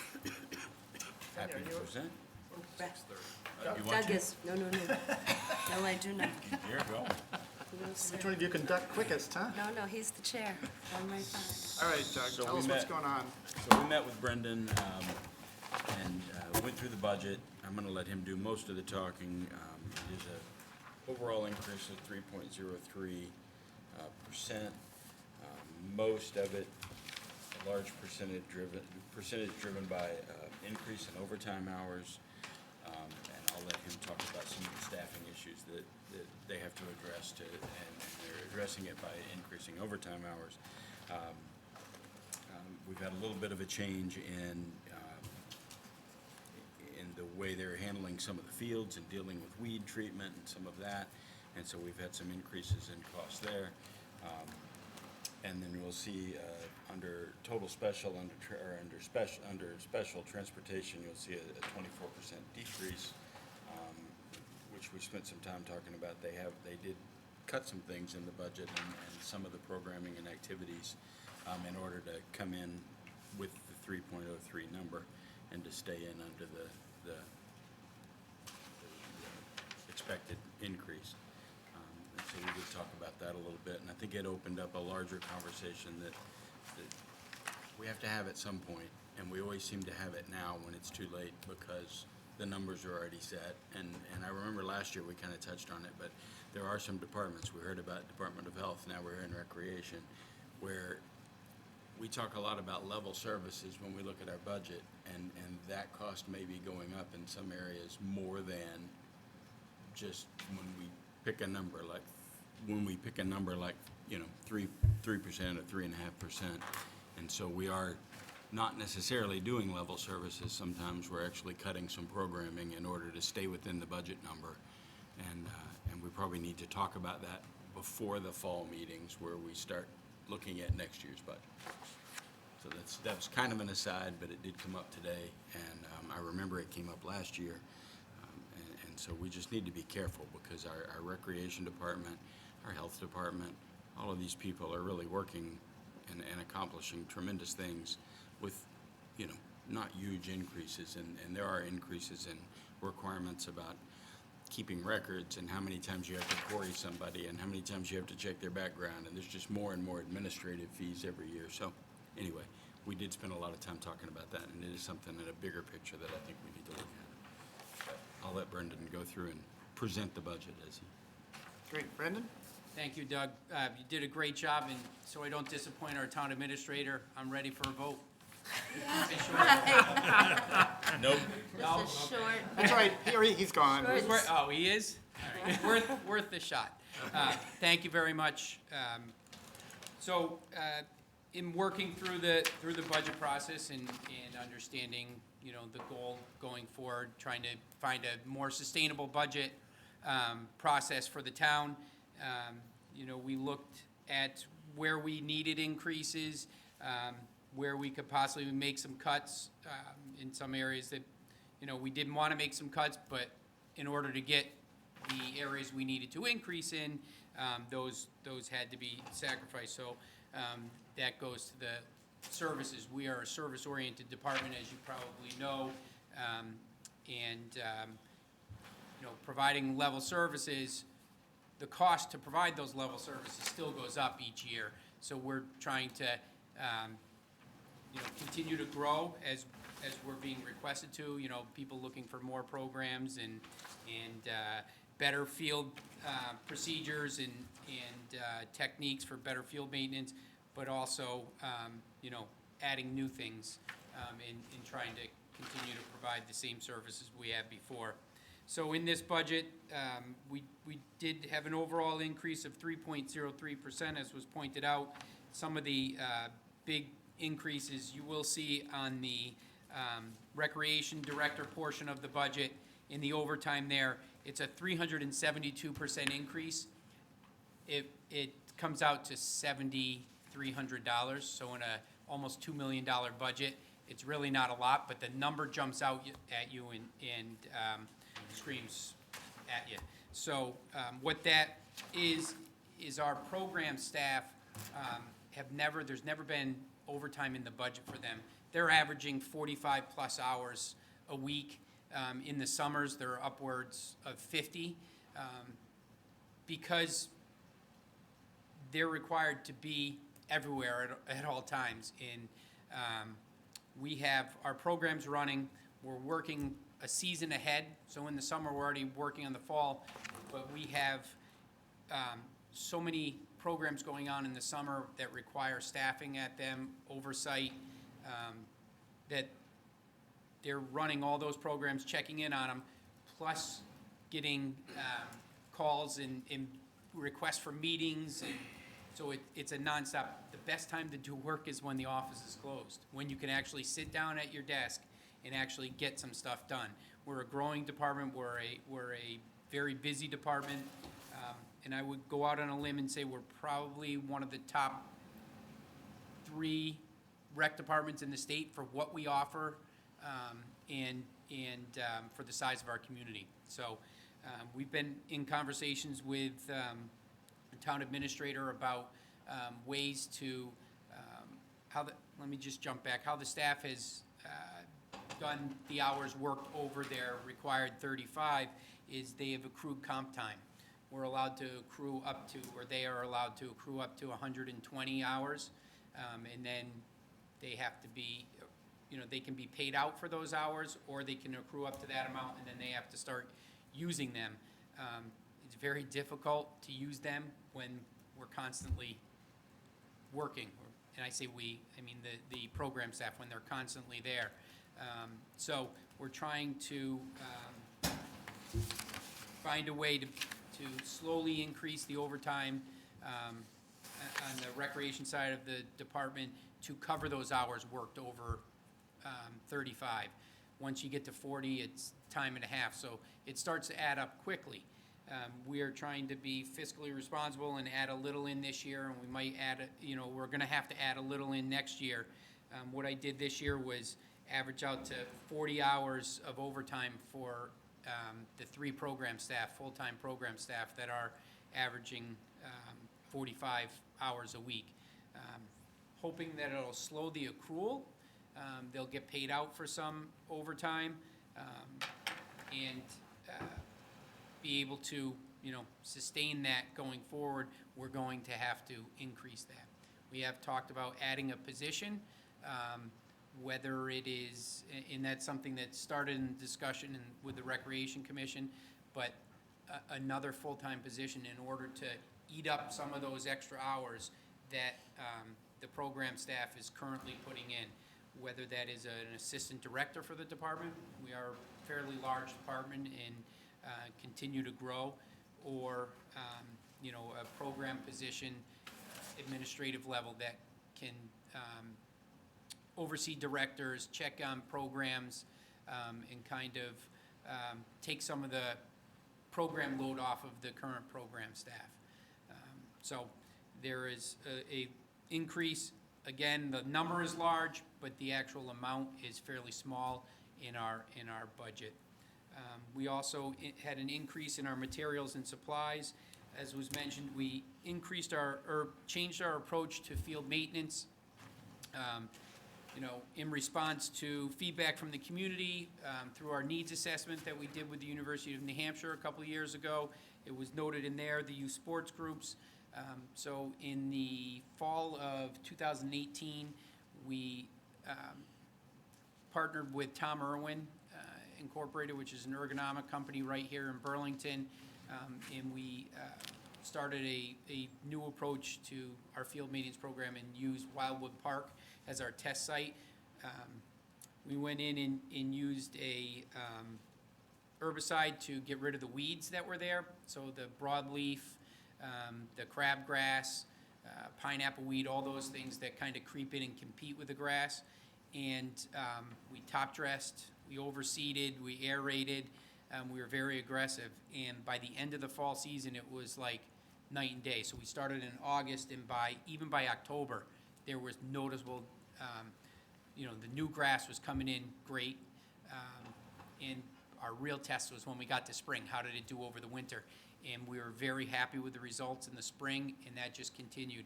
Happy to present. Doug is, no. No, I do not. Here, go. No, sir. Which one of you can duck quickest, huh? No, he's the chair. I'm right behind. All right, Doug, So tell we us what's met- going on. So we met with Brendan and went through the budget. I'm going to let him do most of the talking. There's a overall increase of 3.03%. Most of it, a large percentage driven by increase in overtime hours. And I'll let him talk about some of the staffing issues that they have to address and they're addressing it by increasing overtime hours. We've had a little bit of a change in the way they're handling some of the fields and dealing with weed treatment and some of that. And so we've had some increases in costs there. And then we'll see under total special, under special transportation, you'll see a 24% decrease, which we spent some time talking about. They did cut some things in the budget and some of the programming and activities in order to come in with the 3.03 number and to stay in under the expected increase. And so we did talk about that a little bit, and I think it opened up a larger conversation that we have to have at some point, and we always seem to have it now when it's too late because the numbers are already set. And I remember last year we kind of touched on it, but there are some departments, we heard about Department of Health, now we're in Recreation, where we talk a lot about level services when we look at our budget, and that cost may be going up in some areas more than just when we pick a number like, 3% or 3.5%. And so we are not necessarily doing level services. Sometimes we're actually cutting some programming in order to stay within the budget number. And we probably need to talk about that before the fall meetings where we start looking at next year's budget. So that's kind of an aside, but it did come up today, and I remember it came up last year. And so we just need to be careful because our recreation department, our health department, all of these people are really working and accomplishing tremendous things with, not huge increases. And there are increases in requirements about keeping records and how many times you have to query somebody and how many times you have to check their background. And there's just more and more administrative fees every year. So anyway, we did spend a lot of time talking about that, and it is something in a bigger picture that I think we need to look at. I'll let Brendan go through and present the budget as he. Great. Brendan? Thank you, Doug. You did a great job, and so I don't disappoint our town administrator, I'm ready for a vote. Nope. This is short. That's right, he's gone. Short. Oh, he is? All right. Worth the shot. Thank you very much. So, in working through the budget process and understanding, the goal going forward, trying to find a more sustainable budget process for the town, we looked at where we needed increases, where we could possibly make some cuts in some areas that, we didn't want to make some cuts, but in order to get the areas we needed to increase in, those had to be sacrificed. So that goes to the services. We are a service-oriented department, as you probably know, providing level services, the cost to provide those level services still goes up each year. So we're trying to, continue to grow as we're being requested to, people looking for more programs and better field procedures and techniques for better field maintenance, but also, adding new things and trying to continue to provide the same services we had before. So in this budget, we did have an overall increase of 3.03%, as was pointed out. Some of the big increases you will see on the recreation director portion of the budget. In the overtime there, it's a 372% increase. It comes out to $7,300, so in a almost $2 million budget, it's really not a lot, but the number jumps out at you and screams at you. So what that is our program staff there's never been overtime in the budget for them. They're averaging 45-plus hours a week. In the summers, they're upwards of 50. Because they're required to be everywhere at all times. And we have our programs running. We're working a season ahead. So in the summer, we're already working on the fall. But we have so many programs going on in the summer that require staffing at them, oversight, that they're running all those programs, checking in on them, plus getting calls and requests for meetings. And so it's a nonstop. The best time to do work is when the office is closed, when you can actually sit down at your desk and actually get some stuff done. We're a growing department. We're a very busy department. And I would go out on a limb and say we're probably one of the top 3 rec departments in the state for what we offer and for the size of our community. So we've been in conversations with the town administrator about ways to, let me just jump back, how the staff has done the hours worked over their required 35 is they have accrued comp time. We're allowed to accrue up to, or they are allowed to accrue up to 120 hours, and then they have to be, they can be paid out for those hours, or they can accrue up to that amount, and then they have to start using them. It's very difficult to use them when we're constantly working. And I say we, I mean the program staff, when they're constantly there. So we're trying to find a way to slowly increase the overtime on the recreation side of the department to cover those hours worked over 35. Once you get to 40, it's time and a half, so it starts to add up quickly. We are trying to be fiscally responsible and add a little in this year, and we might add, we're gonna have to add a little in next year. What I did this year was average out to 40 hours of overtime for the 3 program staff, full-time program staff that are averaging 45 hours a week. Hoping that it'll slow the accrual. They'll get paid out for some overtime and be able to, sustain that going forward. We're going to have to increase that. We have talked about adding a position, whether it is, and that's something that started in discussion with the Recreation Commission, but another full-time position in order to eat up some of those extra hours that the program staff is currently putting in, whether that is an assistant director for the department. We are a fairly large department and continue to grow, or a program position, administrative level, that can oversee directors, check on programs, and kind of take some of the program load off of the current program staff. So there is a increase. Again, the number is large, but the actual amount is fairly small in our budget. We also had an increase in our materials and supplies. as was mentioned, we increased or changed our approach to field maintenance. In response to feedback from the community, through our needs assessment that we did with the University of New Hampshire a couple of years ago. It was noted in there, the youth sports groups. So in the fall of 2018, we partnered with Tom Irwin Incorporated, which is an ergonomic company right here in Burlington, and we started a new approach to our field maintenance program and used Wildwood Park as our test site. We went in and used a herbicide to get rid of the weeds that were there. So the broadleaf, the crabgrass, pineapple weed, all those things that kind of creep in and compete with the grass. And we top dressed, we overseeded, we aerated, we were very aggressive. And by the end of the fall season, it was like night and day. So we started in August, and even by October, there was noticeable, the new grass was coming in great. And our real test was when we got to spring. How did it do over the winter? And we were very happy with the results in the spring, and that just continued.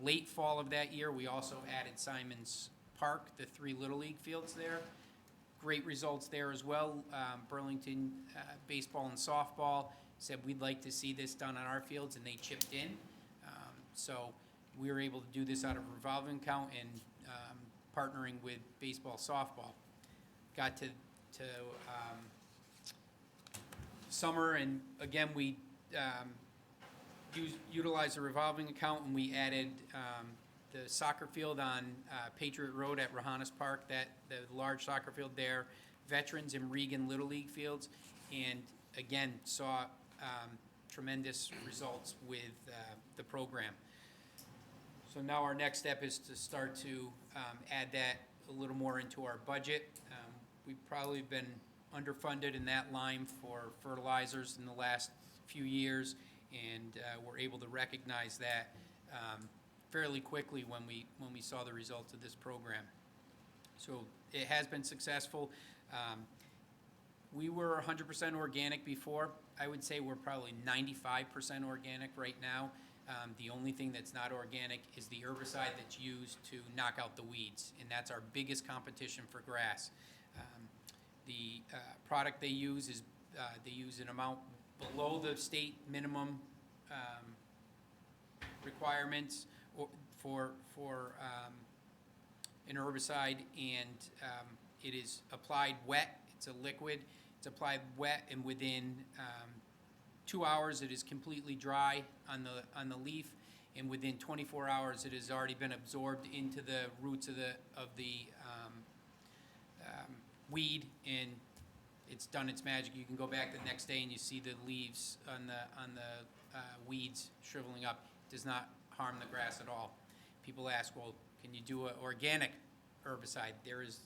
Late fall of that year, we also added Simon's Park, the 3 Little League fields there. Great results there as well. Burlington baseball and softball said, we'd like to see this done on our fields, and they chipped in. So we were able to do this out of a revolving account and partnering with baseball, softball. Got to summer, and again, we utilized a revolving account, and we added the soccer field on Patriot Road at Rohannes Park, the large soccer field there, Veterans and Regan Little League fields, and again, saw tremendous results with the program. So now our next step is to start to add that a little more into our budget. We've probably been underfunded in that line for fertilizers in the last few years, and we're able to recognize that fairly quickly when we saw the results of this program. So it has been successful. We were 100% organic before. I would say we're probably 95% organic right now. The only thing that's not organic is the herbicide that's used to knock out the weeds, and that's our biggest competition for grass. The product they use is they use an amount below the state minimum requirements for an herbicide, and it is applied wet. It's a liquid. It's applied wet, and within 2 hours it is completely dry on the leaf, and within 24 hours it has already been absorbed into the roots of the weed, and it's done its magic. You can go back the next day and you see the leaves on the weeds shriveling up. It does not harm the grass at all. People ask, well, can you do an organic herbicide? There is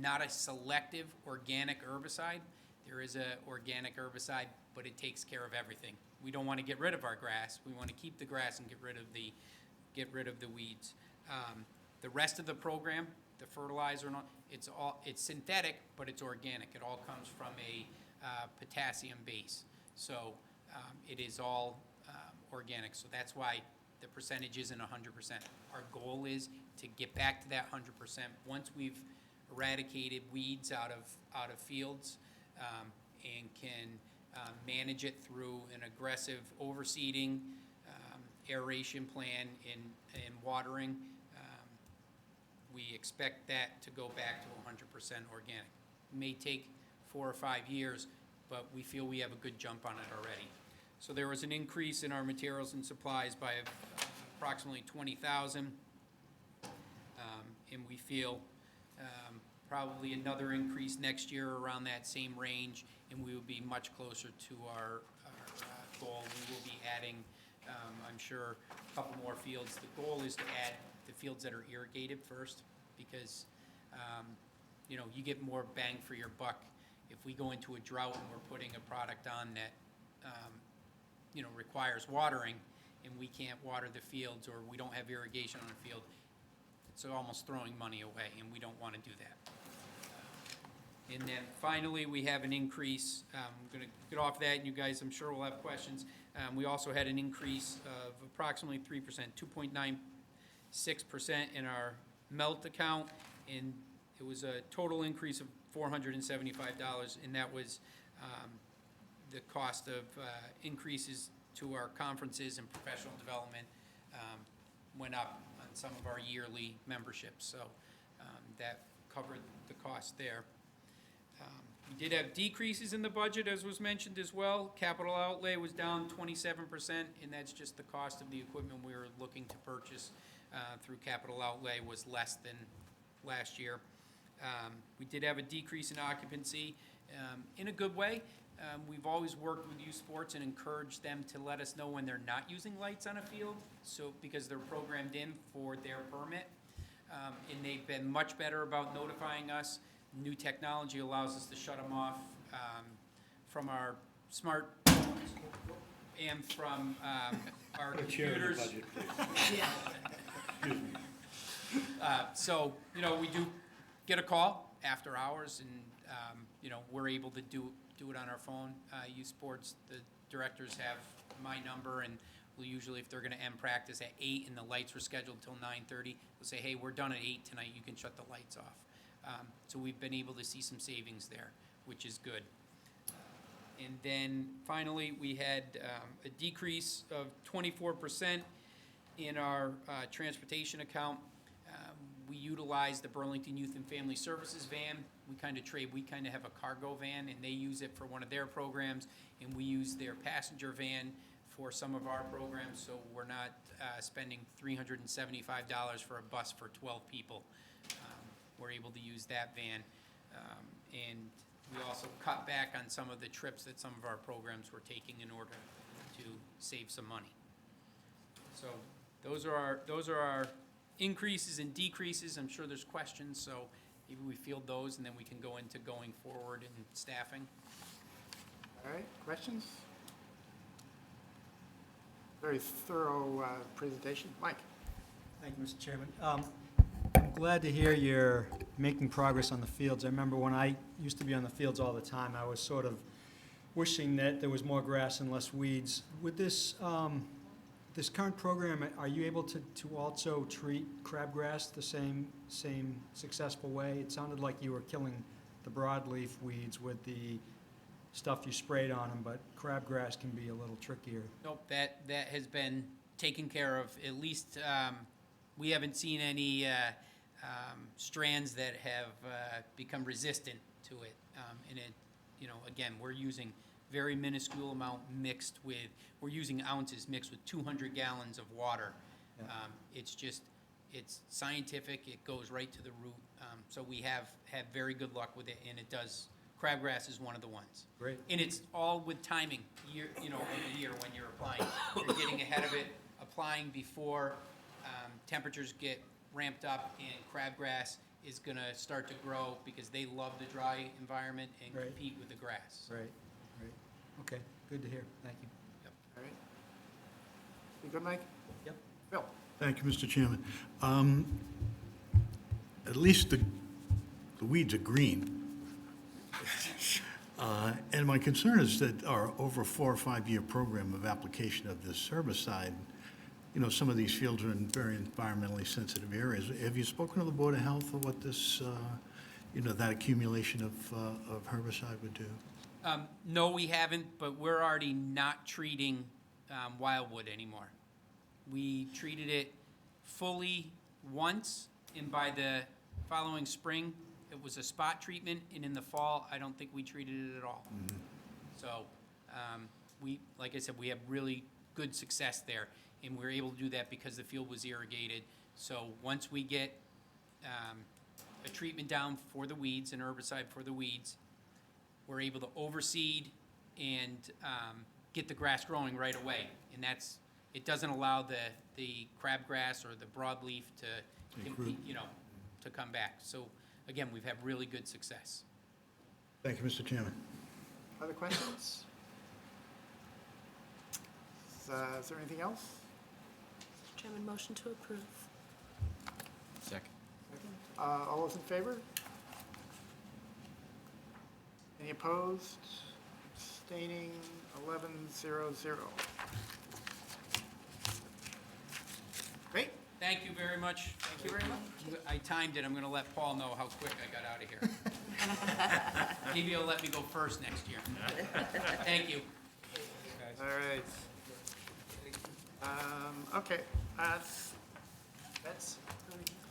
not a selective organic herbicide. There is an organic herbicide, but it takes care of everything. We don't want to get rid of our grass. We want to keep the grass and get rid of the weeds. The rest of the program, the fertilizer, and all, it's synthetic, but it's organic. It all comes from a potassium base. So it is all organic. So that's why the percentage isn't 100%. Our goal is to get back to that 100% once we've eradicated weeds out of fields and can manage it through an aggressive overseeding, aeration plan, and watering. We expect that to go back to 100% organic. It may take 4 or 5 years, but we feel we have a good jump on it already. So there was an increase in our materials and supplies by approximately $20,000, and we feel probably another increase next year around that same range, and we will be much closer to our goal. We will be adding, I'm sure, a couple more fields. The goal is to add the fields that are irrigated first, because you get more bang for your buck. If we go into a drought and we're putting a product on that requires watering, and we can't water the fields, or we don't have irrigation on the field, it's almost throwing money away, and we don't want to do that. And then finally, we have an increase. I'm going to get off that, and you guys, I'm sure, will have questions. We also had an increase of approximately 3%, 2.96% in our melt account, and it was a total increase of $475, and that was the cost of increases to our conferences and professional development went up on some of our yearly memberships, so that covered the cost there. We did have decreases in the budget, as was mentioned as well. Capital outlay was down 27%, and that's just the cost of the equipment we were looking to purchase through capital outlay was less than last year. We did have a decrease in occupancy in a good way. We've always worked with youth sports and encouraged them to let us know when they're not using lights on a field, so because they're programmed in for their permit. And they've been much better about notifying us. New technology allows us to shut them off from our smart phones and from our computers. So, you know, we do get a call after hours, and, you know, we're able to do it on our phone. Youth sports, the directors have my number, and we'll usually, if they're gonna end practice at 8 and the lights were scheduled till 9:30, we'll say, hey, we're done at 8 tonight, you can shut the lights off. So we've been able to see some savings there, which is good. And then finally, we had a decrease of 24% in our transportation account. We utilize the Burlington Youth and Family Services van. We kind of trade, we kind of have a cargo van, and they use it for one of their programs, and we use their passenger van for some of our programs, so we're not spending $375 for a bus for 12 people. We're able to use that van. And we also cut back on some of the trips that some of our programs were taking in order to save some money. So those are our increases and decreases. I'm sure there's questions, so maybe we field those, and then we can go into going forward and staffing. All right, questions? Very thorough presentation. Mike? Thank you, Mr. Chairman. I'm glad to hear you're making progress on the fields. I remember when I used to be on the fields all the time, I was sort of wishing that there was more grass and less weeds. With this, this current program, are you able to also treat crabgrass the same successful way? It sounded like you were killing the broadleaf weeds with the stuff you sprayed on them, but crabgrass can be a little trickier. Nope, that has been taken care of. At least we haven't seen any strands that have become resistant to it. And it, you know, again, we're using very minuscule amount mixed with, we're using ounces mixed with 200 gallons of water. Yeah. It's scientific, it goes right to the root. So we have had very good luck with it, and it does, crabgrass is one of the ones. Great. And it's all with timing, year, you know, over the year when you're applying. You're getting ahead of it, applying before temperatures get ramped up, and crabgrass is gonna start to grow because they love the dry environment and Right. compete with the grass. Right. Okay, good to hear. Thank you. All right. You good, Mike? Yep. Phil? Thank you, Mr. Chairman. At least the weeds are green. And my concern is that our over a 4 or 5 year program of application of this herbicide, you know, some of these fields are in very environmentally sensitive areas. Have you spoken to the Board of Health of what this, you know, that accumulation of herbicide would do? No, we haven't, but we're already not treating wildwood anymore. We treated it fully once, and by the following spring, it was a spot treatment, and in the fall, I don't think we treated it at all. Mm-hmm. So, we, like I said, we have really good success there, and we're able to do that because the field was irrigated. So once we get a treatment down for the weeds, an herbicide for the weeds, we're able to overseed and get the grass growing right away. And that's, it doesn't allow the crabgrass or the broadleaf to compete, you know, to come back. So again, we've had really good success. Thank you, Mr. Chairman. Other questions? Is there anything else? Mr. Chairman, motion to approve. Second. All those in favor? Any opposed? Abstaining? 11-0-0. Thank you very much. Thank you very much. I timed it. I'm going to let Paul know how quick I got out of here. Maybe he'll let me go first next year. Thank you. All right. Okay, that's,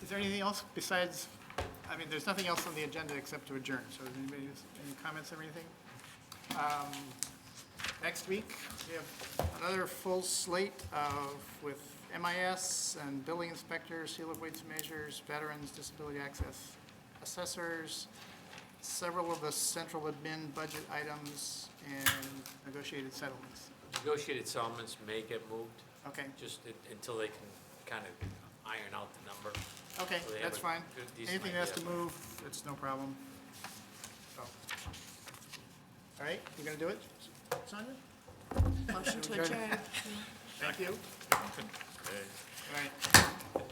is there anything else besides, I mean, there's nothing else on the agenda except to adjourn, so does anybody, any comments or anything? Next week, we have another full slate with MIS and building inspectors, seal of weights and measures, veterans, disability access assessors, several of the central admin budget items, and negotiated settlements. Negotiated settlements may get moved, Okay, just until they can kind of iron out the number. okay, So they have that's a fine. good, decent Anything that has to idea. move, it's no problem. So. All right, you gonna do it, Sonia? Motion to adjourn. Thank you. All right.